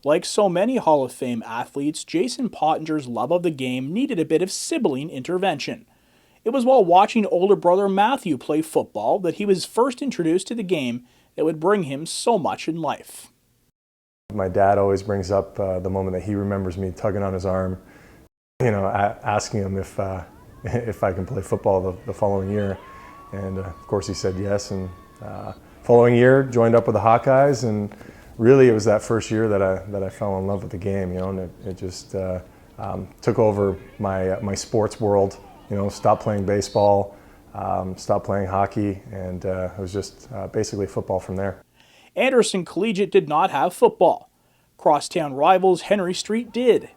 Like so many Hall of Fame athletes, Jason Pottinger's love of the game needed a bit of sibling intervention. It was while watching older brother Matthew play football that he was first introduced to the game that would bring him so much in life. My dad always brings up the moment that he remembers me tugging on his arm, asking him if I can play football the following year. And of course he said yes, and following year joined up with the Hawkeyes, and really it was that first year that I fell in love with the game, and it just took over my sports world. Stopped playing baseball, stopped playing hockey, and it was just basically football from there. Anderson Collegiate did not have football. Crosstown rivals Henry Street did.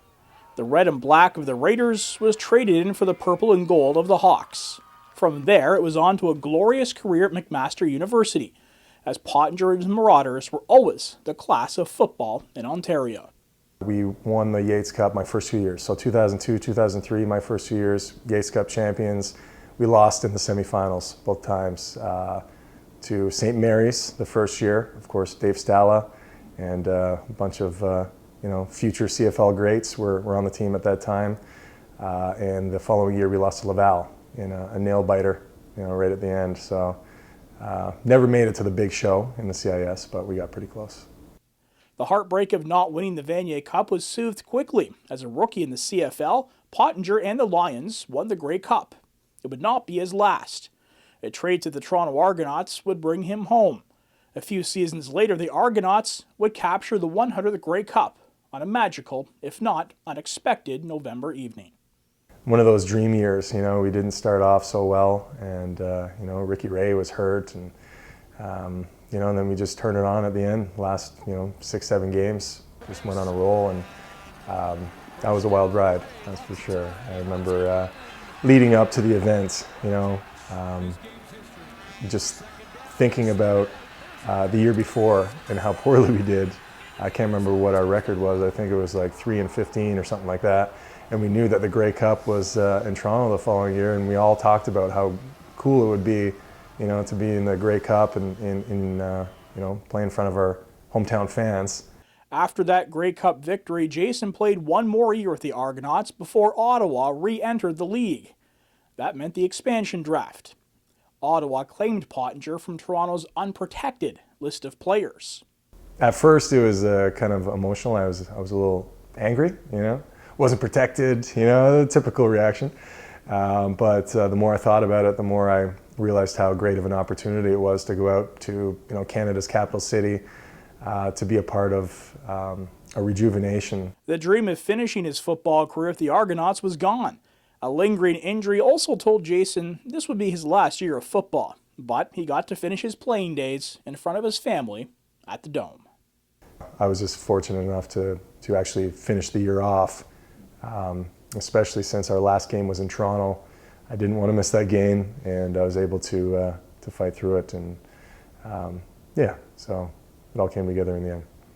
The red and black of the Raiders was traded in for the purple and gold of the Hawks. From there, it was on to a glorious career at McMaster University, as Pottinger and his Marauders were always the class of football in Ontario. We won the Yates Cup my first 2 years. So 2002, 2003, my first 2 years, Yates Cup champions. We lost in the semifinals both times to St. Mary's the first year. Of course, Dave Stala and a bunch of future CFL greats were on the team at that time. And the following year, we lost to Laval in a nail biter, right at the end. So never made it to the big show in the CIS, but we got pretty close. The heartbreak of not winning the Vanier Cup was soothed quickly. As a rookie in the CFL, Pottinger and the Lions won the Grey Cup. It would not be his last. A trade to the Toronto Argonauts would bring him home. A few seasons later, the Argonauts would capture the 100th Grey Cup on a magical, if not unexpected, November evening. One of those dream years, we didn't start off so well, and Ricky Ray was hurt, and and then we just turned it on at the end. Last 6-7 games, just went on a roll, and that was a wild ride, that's for sure. I remember leading up to the event, just thinking about the year before and how poorly we did. I can't remember what our record was. I think it was like 3-15 or something like that. And we knew that the Grey Cup was in Toronto the following year, and we all talked about how cool it would be, to be in the Grey Cup and play in front of our hometown fans. After that Grey Cup victory, Jason played one more year with the Argonauts before Ottawa re-entered the league. That meant the expansion draft. Ottawa claimed Pottinger from Toronto's unprotected list of players. At first, it was kind of emotional. I was a little angry, wasn't protected, the typical reaction. But the more I thought about it, the more I realized how great of an opportunity it was to go out to Canada's capital city, to be a part of a rejuvenation. The dream of finishing his football career at the Argonauts was gone. A lingering injury also told Jason this would be his last year of football, but he got to finish his playing days in front of his family at the Dome. I was just fortunate enough to actually finish the year off, especially since our last game was in Toronto. I didn't want to miss that game, and I was able to fight through it, and so it all came together in the end.